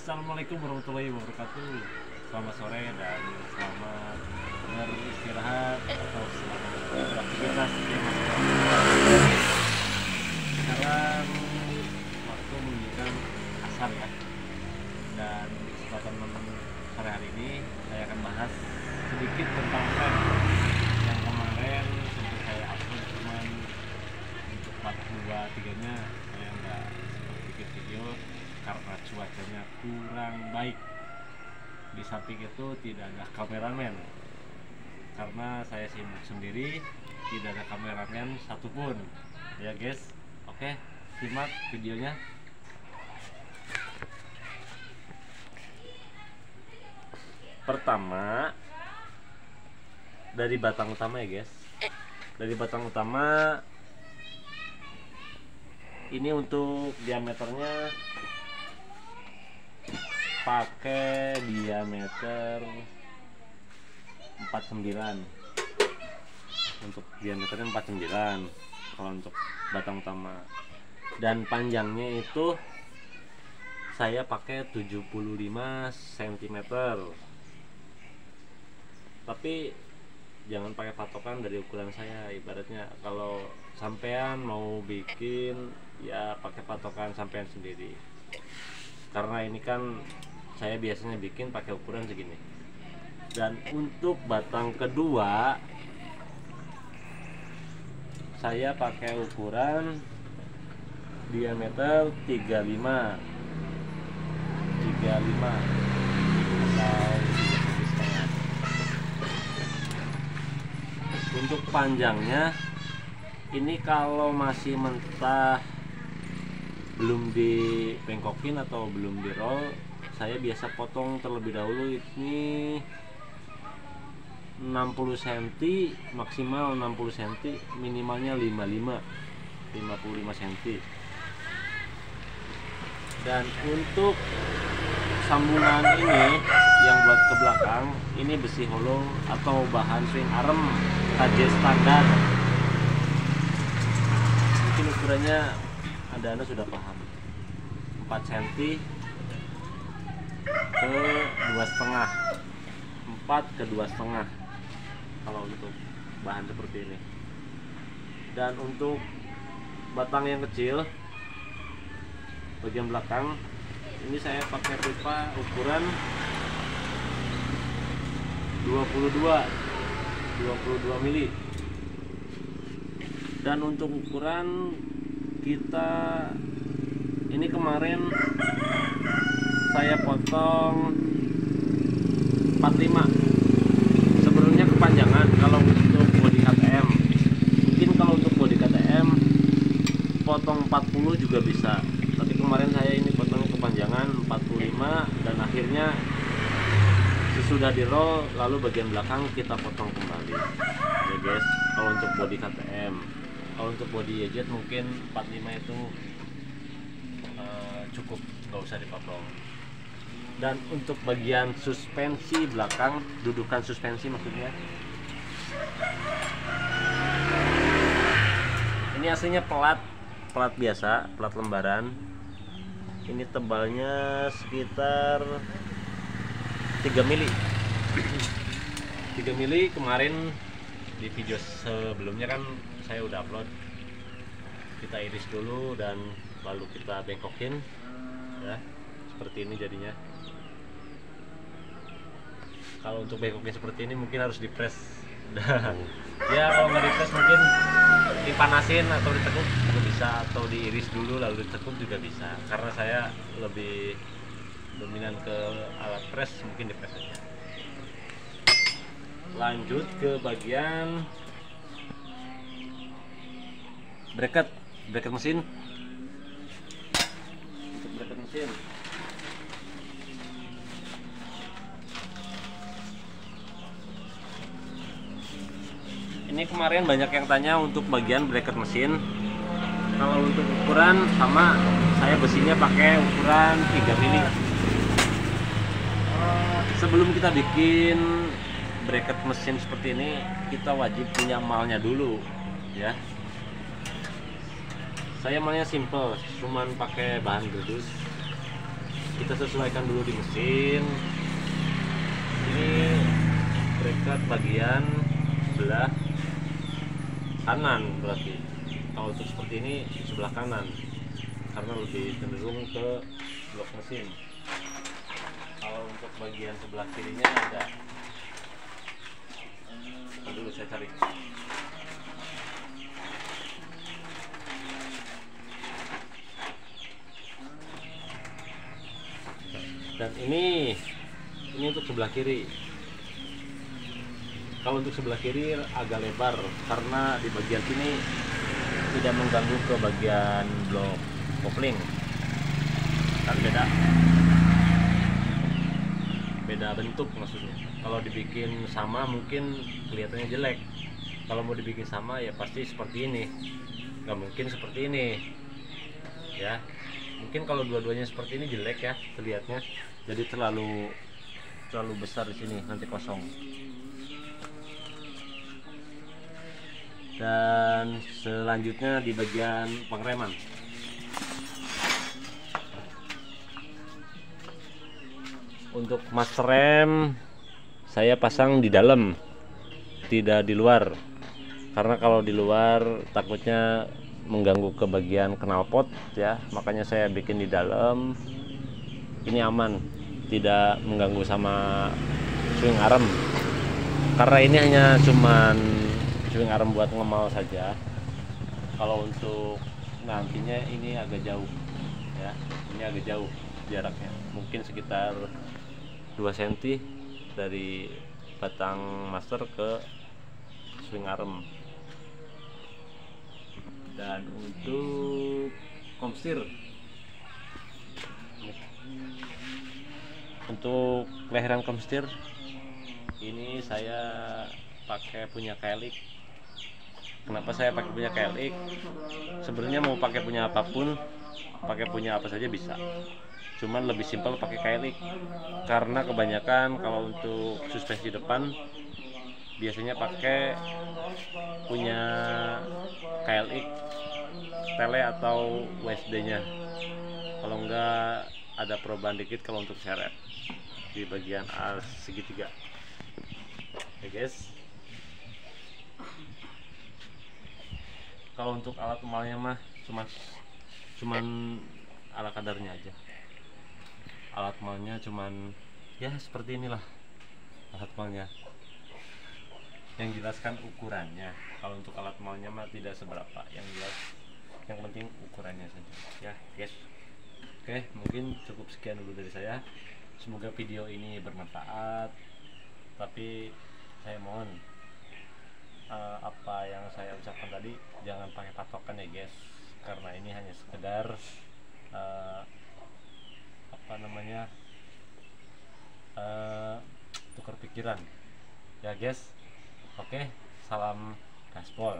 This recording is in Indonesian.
Assalamualaikum warahmatullahi wabarakatuh. Selamat sore dan selamat beristirahat atau selamat beraktivitas di masyarakat. Sekarang waktu menunjukkan asar ya. Dan di kesempatan sore hari ini saya akan bahas sedikit tentang tren yang kemarin sempat saya upload, cuman untuk part 2-3 nya saya nggak sempat bikin video karena cuacanya kurang baik. Di samping itu tidak ada kameramen karena saya sibuk sendiri, tidak ada kameramen satupun ya guys. Oke, simak videonya. Pertama dari batang utama ya guys. Dari batang utama ini untuk diameternya pakai diameter 49. Untuk diameternya 49 kalau untuk batang utama, dan panjangnya itu saya pakai 75 cm. Tapi jangan pakai patokan dari ukuran saya. Ibaratnya kalau sampean mau bikin ya pakai patokan sampean sendiri, karena ini kan saya biasanya bikin pakai ukuran segini. Dan untuk batang kedua saya pakai ukuran diameter 35 atau 3,5. Untuk panjangnya ini kalau masih mentah, belum dibengkokin atau belum di roll, saya biasa potong terlebih dahulu. Ini 60 cm, maksimal 60 cm, minimalnya 55 cm. Dan untuk sambungan ini yang buat ke belakang, ini besi hollow atau bahan swing arm KJ standar. Mungkin ukurannya anda sudah paham, 4 cm ke 2,5, 4 ke 2,5 kalau untuk bahan seperti ini. Dan untuk batang yang kecil bagian belakang ini saya pakai pipa ukuran 22 mili. Dan untuk ukuran kita ini kemarin saya potong 45. Sebenarnya kepanjangan kalau untuk body KTM. Mungkin kalau untuk body KTM potong 40 juga bisa. Tapi kemarin saya ini potong kepanjangan 45, dan akhirnya sesudah di roll lalu bagian belakang kita potong kembali. Ya guys, kalau untuk body KTM. Kalau untuk body YZ mungkin 45 itu cukup, nggak usah dipotong. Dan untuk bagian suspensi belakang, dudukan suspensi maksudnya, ini aslinya plat biasa, plat lembaran. Ini tebalnya sekitar 3 mili. 3 mili. Kemarin di video sebelumnya kan saya udah upload. Kita iris dulu dan lalu kita bengkokin ya, seperti ini jadinya. Kalau untuk bengkokin seperti ini mungkin harus dipres. Ya kalau nggak dipres mungkin dipanasin atau ditekuk juga bisa, atau diiris dulu lalu ditekuk juga bisa. Karena saya lebih dominan ke alat pres, mungkin dipres aja. Lanjut ke bagian bracket mesin. Untuk bracket mesin ini kemarin banyak yang tanya untuk bagian bracket mesin. Kalau untuk ukuran sama, saya besinya pakai ukuran 3 mili. Sebelum kita bikin bracket mesin seperti ini, kita wajib punya malnya dulu ya. Saya malnya simple, cuman pakai bahan gerdus. kita sesuaikan dulu di mesin. Ini berikat bagian sebelah kanan, berarti kalau untuk seperti ini di sebelah kanan karena lebih cenderung ke blok mesin. Kalau untuk bagian sebelah kirinya ada, dulu saya cari. Dan ini untuk sebelah kiri. Kalau untuk sebelah kiri agak lebar karena di bagian sini tidak mengganggu ke bagian blok kopling. Kan beda bentuk maksudnya. Kalau dibikin sama mungkin kelihatannya jelek. Kalau mau dibikin sama ya pasti seperti ini. Nggak mungkin seperti ini. Ya. Mungkin kalau dua-duanya seperti ini jelek ya terlihatnya. Jadi terlalu besar di sini, nanti kosong. Dan selanjutnya di bagian pengereman. Untuk mas rem saya pasang di dalam, tidak di luar. Karena kalau di luar takutnya mengganggu ke bagian knalpot ya, makanya saya bikin di dalam. Ini aman, tidak mengganggu sama swing arm. Karena ini hanya cuman swing arm buat ngemal saja. Kalau untuk nantinya ini agak jauh ya, ini agak jauh jaraknya, mungkin sekitar 2 cm dari batang master ke swing arm. Dan untuk komstir, untuk leheran komstir ini saya pakai punya KLX. Kenapa saya pakai punya KLX? Sebenarnya mau pakai punya apapun, pakai punya apa saja bisa. Cuman lebih simpel pakai KLX karena kebanyakan kalau untuk suspensi depan biasanya pakai punya KLX tele atau WSD-nya. Kalau enggak ada perubahan dikit kalau untuk seret di bagian segitiga. Oke guys. Kalau untuk alat emalnya mah cuman ala kadarnya aja. Alat emalnya cuman ya seperti inilah alat emalnya. Yang jelaskan ukurannya. Kalau untuk alat emalnya mah tidak seberapa. Yang jelas, yang penting ukurannya saja. Ya guys. Oke, mungkin cukup sekian dulu dari saya. Semoga video ini bermanfaat. Tapi saya mohon apa yang saya ucapkan tadi jangan pakai patokan ya guys, karena ini hanya sekedar tukar pikiran ya guys. Oke, salam gaspol.